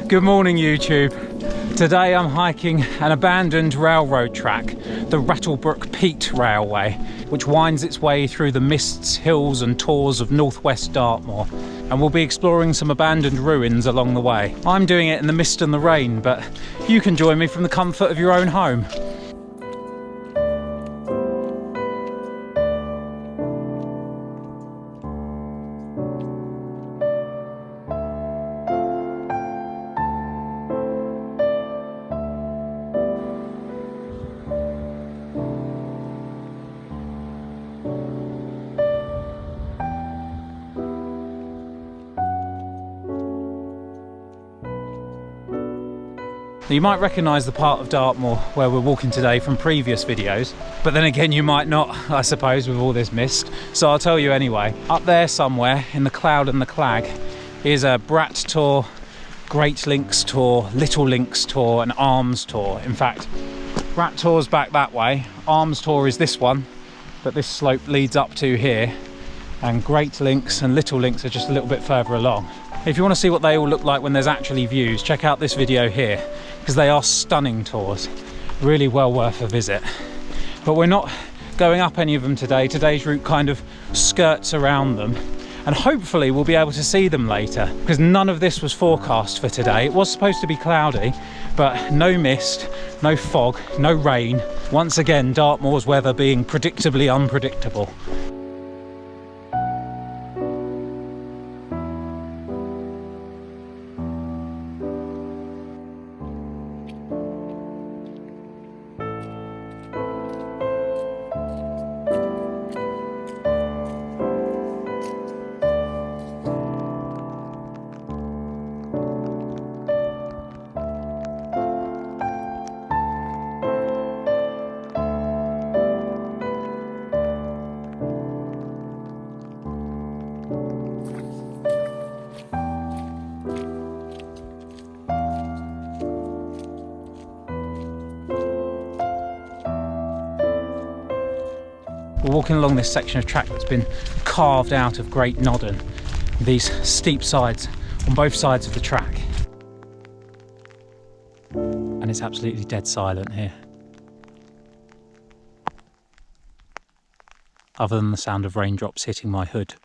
Good morning, YouTube. Today I'm hiking an abandoned railroad track, the Rattlebrook Peat Railway, which winds its way through the mists, hills and tors of northwest Dartmoor, and we'll be exploring some abandoned ruins along the way. I'm doing it in the mist and the rain, but you can join me from the comfort of your own home. You might recognise the part of Dartmoor where we're walking today from previous videos, but then again you might not, I suppose, with all this mist, so I'll tell you anyway. Up there somewhere in the cloud and the clag is a Brat Tor, Great Links Tor, Little Links Tor and Arms Tor. In fact, Brat Tor's back that way, Arms Tor is this one that this slope leads up to here, and Great Links and Little Links are just a little bit further along. If you want to see what they all look like when there's actually views, check out this video here, because they are stunning tours, really well worth a visit. But we're not going up any of them today. Today's route kind of skirts around them, and hopefully we'll be able to see them later, because none of this was forecast for today. It was supposed to be cloudy, but no mist, no fog, no rain. Once again, Dartmoor's weather being predictably unpredictable. We're walking along this section of track that's been carved out of Great Nodden. These steep sides on both sides of the track. And it's absolutely dead silent here. Other than the sound of raindrops hitting my hood.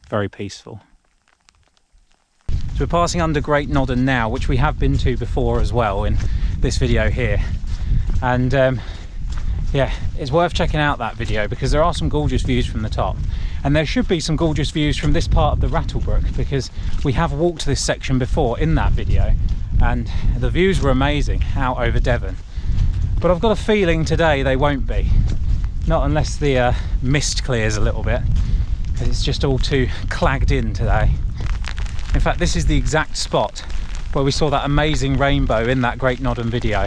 Very peaceful. So we're passing under Great Nodden now, which we have been to before as well in this video here. And yeah, it's worth checking out that video because there are some gorgeous views from the top. And there should be some gorgeous views from this part of the Rattlebrook, because we have walked this section before in that video and the views were amazing out over Devon. But I've got a feeling today they won't be. Not unless the mist clears a little bit, because it's just all too clagged in today. In fact, this is the exact spot where we saw that amazing rainbow in that Great Nodden video.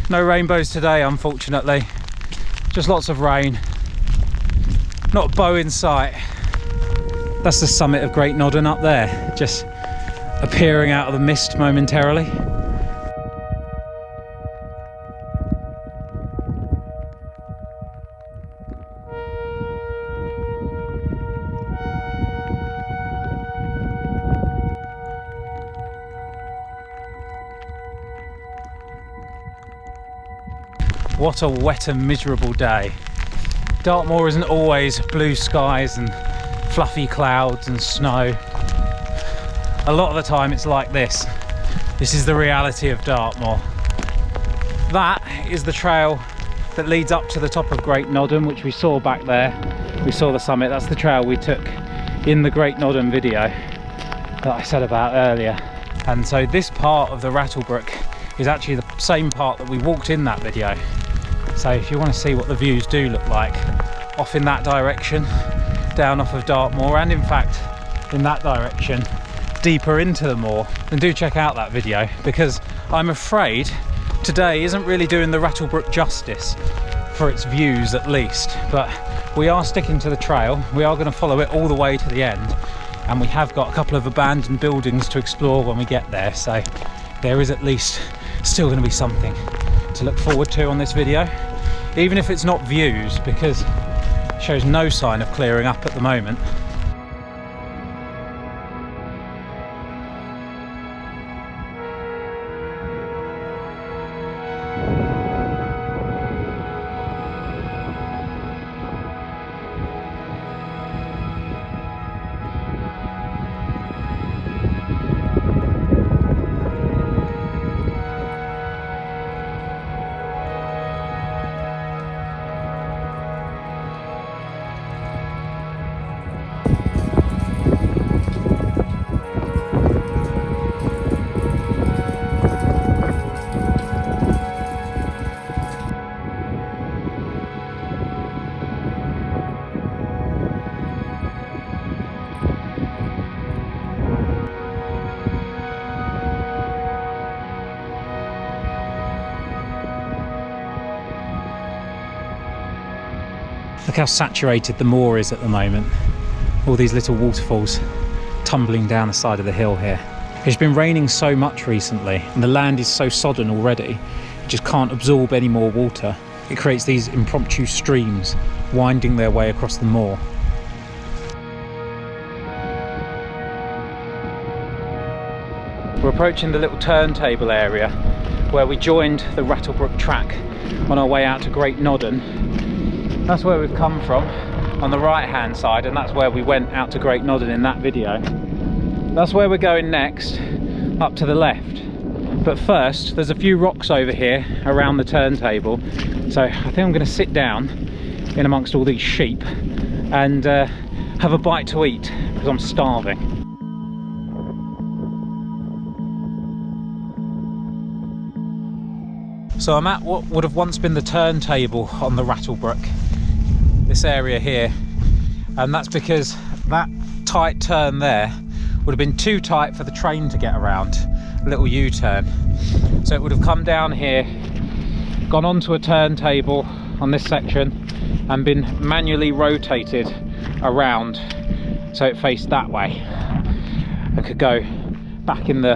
No rainbows today, unfortunately. Just lots of rain. Not a bow in sight. That's the summit of Great Nodden up there, just appearing out of the mist momentarily. What a wet and miserable day. Dartmoor isn't always blue skies and fluffy clouds and snow. A lot of the time it's like this. This is the reality of Dartmoor. That is the trail that leads up to the top of Great Nodden, which we saw back there. We saw the summit. That's the trail we took in the Great Nodden video that I said about earlier. And so this part of the Rattlebrook is actually the same part that we walked in that video. So if you want to see what the views do look like off in that direction, down off of Dartmoor, and in fact in that direction deeper into the moor, then do check out that video, because I'm afraid today isn't really doing the Rattlebrook justice for its views at least. But we are sticking to the trail, we are going to follow it all the way to the end, and we have got a couple of abandoned buildings to explore when we get there, so there is at least still going to be something to look forward to on this video, even if it's not views, because Shows no sign of clearing up at the moment. Look how saturated the moor is at the moment. All these little waterfalls tumbling down the side of the hill here. It's been raining so much recently and the land is so sodden already, it just can't absorb any more water. It creates these impromptu streams winding their way across the moor. We're approaching the little turntable area where we joined the Rattlebrook track on our way out to Great Nodden. That's where we've come from, on the right hand side, and that's where we went out to Great Nodden in that video. That's where we're going next, up to the left. But first, there's a few rocks over here around the turntable, so I think I'm going to sit down in amongst all these sheep and have a bite to eat, because I'm starving. So I'm at what would have once been the turntable on the Rattlebrook, this area here, and that's because that tight turn there would have been too tight for the train to get around, a little U-turn. So it would have come down here, gone onto a turntable on this section and been manually rotated around so it faced that way and could go back in the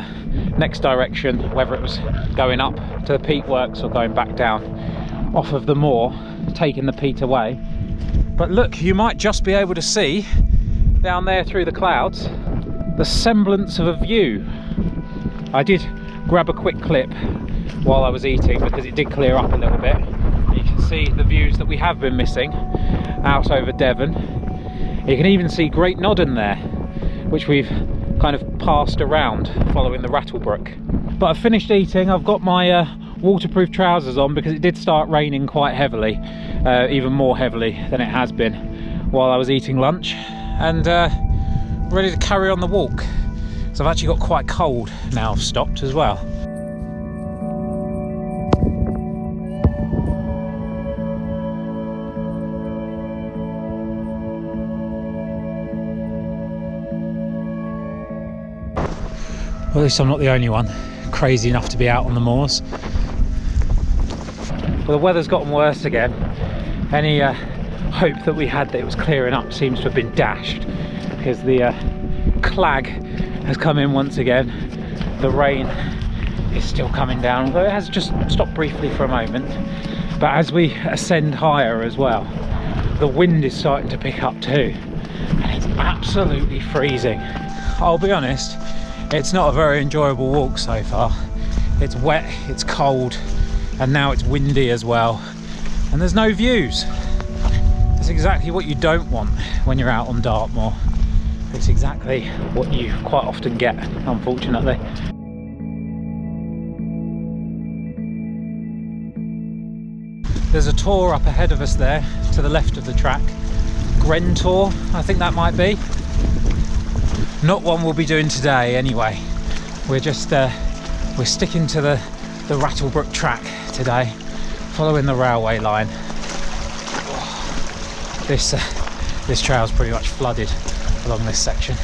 next direction, whether it was going up to the peat works or going back down off of the moor, taking the peat away. But look, you might just be able to see down there through the clouds the semblance of a view. I did grab a quick clip while I was eating because it did clear up a little bit. You can see the views that we have been missing out over Devon. You can even see Great Nodden there, which we've kind of passed around following the Rattlebrook. But I've finished eating. I've got my waterproof trousers on because it did start raining quite heavily, even more heavily than it has been while I was eating lunch, and ready to carry on the walk. So I've actually got quite cold now I've stopped as well. Well, at least I'm not the only one crazy enough to be out on the moors. Well, the weather's gotten worse again. Any hope that we had that it was clearing up seems to have been dashed because the clag has come in once again. The rain is still coming down, although it has just stopped briefly for a moment. But as we ascend higher as well, the wind is starting to pick up too, and it's absolutely freezing. I'll be honest, it's not a very enjoyable walk so far. It's wet, it's cold, and now it's windy as well, and there's no views. That's exactly what you don't want when you're out on Dartmoor. It's exactly what you quite often get, unfortunately. There's a tor up ahead of us there to the left of the track. Tor, I think that might be. Not one we'll be doing today anyway. We're just we're sticking to the Rattlebrook track today, following the railway line. This trail's pretty much flooded along this section.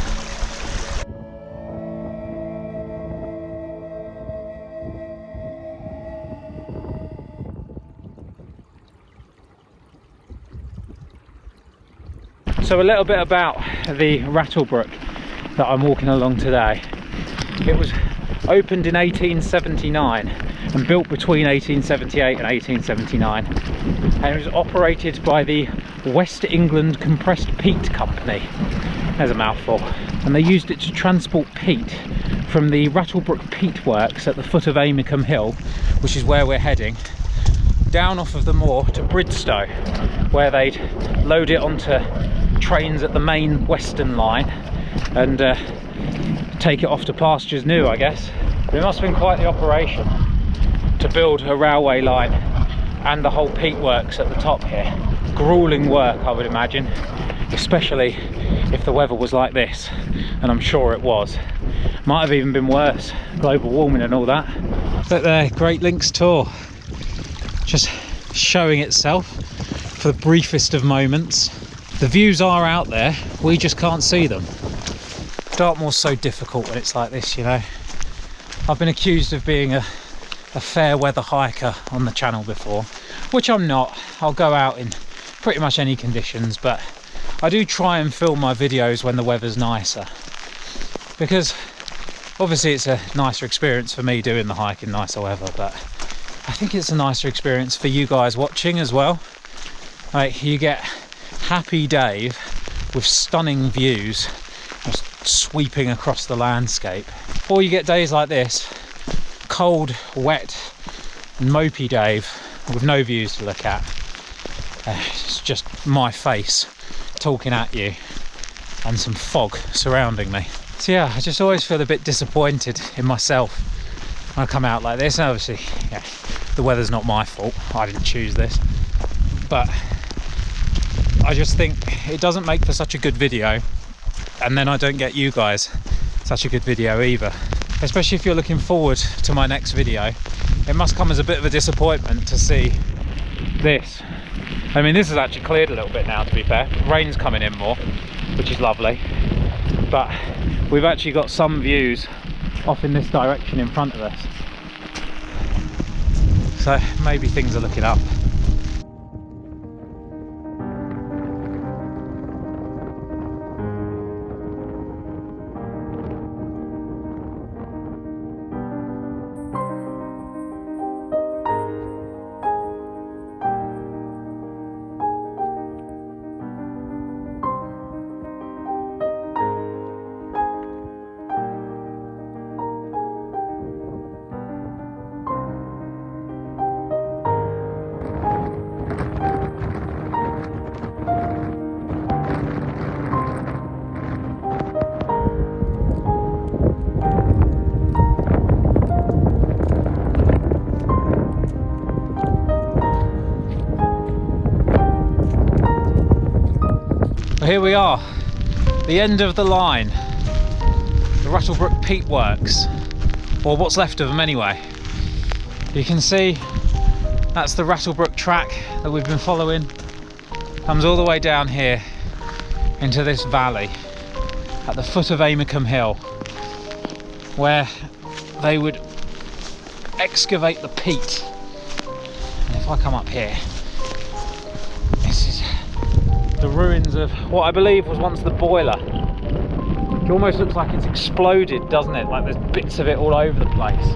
So a little bit about the Rattlebrook that I'm walking along today. It was opened in 1879 and built between 1878 and 1879, and it was operated by the West England Compressed Peat Company. There's a mouthful. And they used it to transport peat from the Rattlebrook Peat Works at the foot of Amicum Hill, which is where we're heading, down off of the moor to Bridstow, where they'd load it onto trains at the main Western line and take it off to pastures new, I guess. But it must have been quite the operation to build a railway line and the whole peat works at the top here. Grueling work, I would imagine, especially if the weather was like this, and I'm sure it was. Might have even been worse, global warming and all that. Look there, Great Links Tour, just showing itself for the briefest of moments. The views are out there, we just can't see them. Dartmoor's so difficult when it's like this, you know. I've been accused of being a fair weather hiker on the channel before, which I'm not. I'll go out in pretty much any conditions, but I do try and film my videos when the weather's nicer, because obviously it's a nicer experience for me doing the hike in nicer weather, but I think it's a nicer experience for you guys watching as well. Like, you get happy Dave with stunning views just sweeping across the landscape, or you get days like this, cold, wet and mopey Dave with no views to look at. It's just my face talking at you and some fog surrounding me. So yeah, I just always feel a bit disappointed in myself when I come out like this. And obviously, yeah, the weather's not my fault, I didn't choose this, but I just think it doesn't make for such a good video, and then I don't get you guys such a good video either. Especially if you're looking forward to my next video, it must come as a bit of a disappointment to see this. I mean, this has actually cleared a little bit now, to be fair. Rain's coming in more, which is lovely, but we've actually got some views off in this direction in front of us, so maybe things are looking up. Here we are, the end of the line, the Rattlebrook Peat Works, or what's left of them anyway. You can see that's the Rattlebrook track that we've been following. Comes all the way down here into this valley at the foot of Amicum Hill, where they would excavate the peat. And if I come up here, this is the ruins of what I believe was once the boiler. It almost looks like it's exploded, doesn't it? Like there's bits of it all over the place.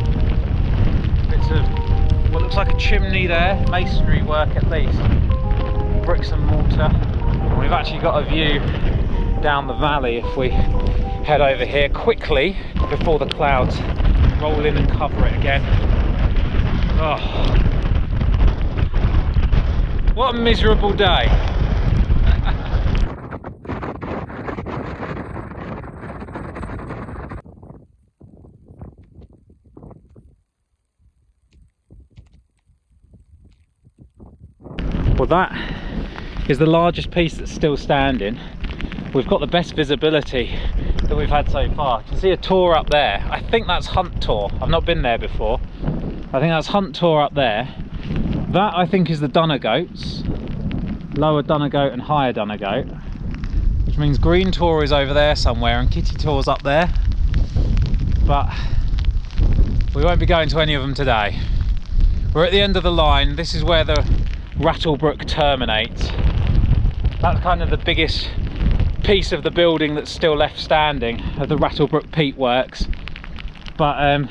Bits of what looks like a chimney there, masonry work at least, bricks and mortar. And we've actually got a view down the valley if we head over here quickly before the clouds roll in and cover it again. Oh, what a miserable day. Well, that is the largest piece that's still standing. We've got the best visibility that we've had so far. You can see a tor up there. I think that's Hunt Tor. I've not been there before. I think that's Hunt Tor up there. That I think is the Dunnergoats. Lower Dunnergoat and higher Dunnergoat. Which means Green Tor is over there somewhere and Kitty Tor's up there. But we won't be going to any of them today. We're at the end of the line. This is where the Rattlebrook terminates. That's kind of the biggest piece of the building that's still left standing of the Rattlebrook Peat Works, but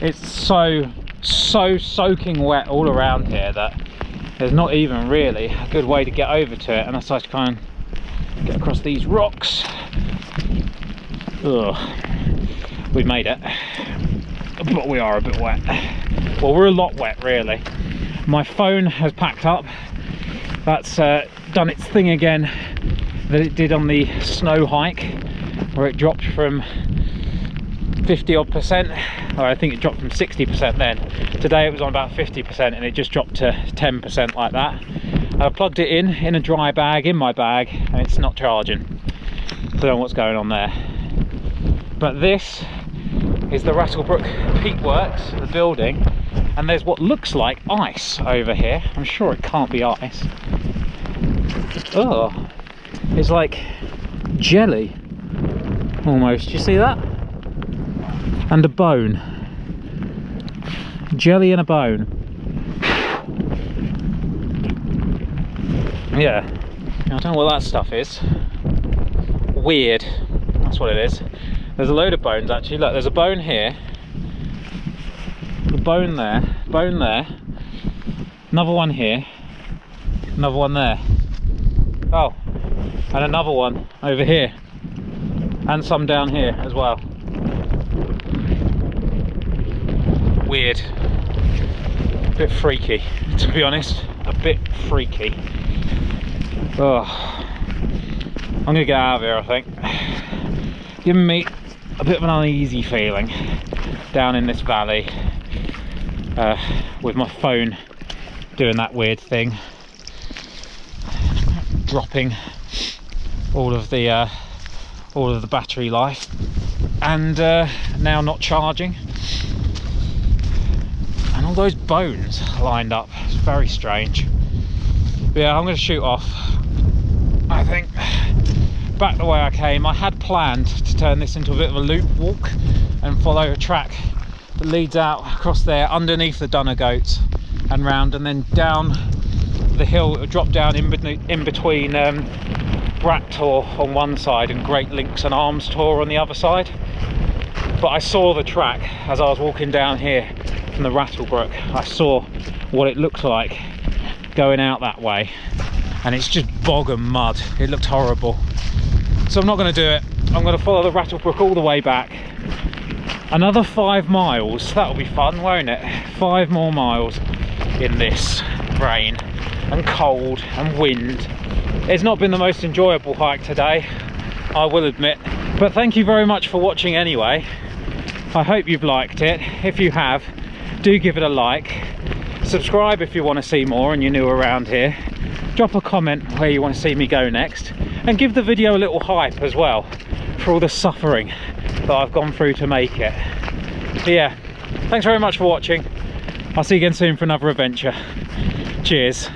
it's so so soaking wet all around here that there's not even really a good way to get over to it, and I decided to kind of get across these rocks. Ugh. We've made it, but we are a bit wet. Well, we're a lot wet really. My phone has packed up. That's done its thing again that it did on the snow hike, where it dropped from 50 odd percent, or I think it dropped from 60% then. Today it was on about 50% and it just dropped to 10% like that. I plugged it in a dry bag in my bag and it's not charging. I don't know what's going on there. But this is the Rattlebrook Peat Works, the building, and there's what looks like ice over here. I'm sure it can't be ice. Oh, it's like jelly almost. Do you see that? And a bone. Jelly and a bone. Yeah, I don't know what that stuff is. Weird, that's what it is. There's a load of bones actually. Look, there's a bone here, a bone there, another one here, another one there. Oh, and another one over here, and some down here as well. Weird, a bit freaky, to be honest, a bit freaky. Oh, I'm gonna get out of here, I think. Giving me a bit of an uneasy feeling down in this valley, with my phone doing that weird thing, dropping all of the battery life, and now not charging. And all those bones lined up. It's very strange. But yeah, I'm going to shoot off, I think, back the way I came. I had planned to turn this into a bit of a loop walk and follow a track that leads out across there underneath the Dunner Goats and round, and then down the hill. It would drop down in between Rattlebrook on one side and Great Links and Arms Tor on the other side. But I saw the track as I was walking down here from the Rattlebrook. I saw what it looked like going out that way, and it's just bog and mud. It looked horrible. So I'm not going to do it. I'm going to follow the Rattlebrook all the way back. Another 5 miles. That'll be fun, won't it? 5 more miles in this rain and cold and wind. It's not been the most enjoyable hike today, I will admit. But thank you very much for watching anyway. I hope you've liked it. If you have, do give it a like. Subscribe if you want to see more and you're new around here. Drop a comment where you want to see me go next, and give the video a little hype as well for all the suffering that I've gone through to make it. But yeah, thanks very much for watching. I'll see you again soon for another adventure. Cheers.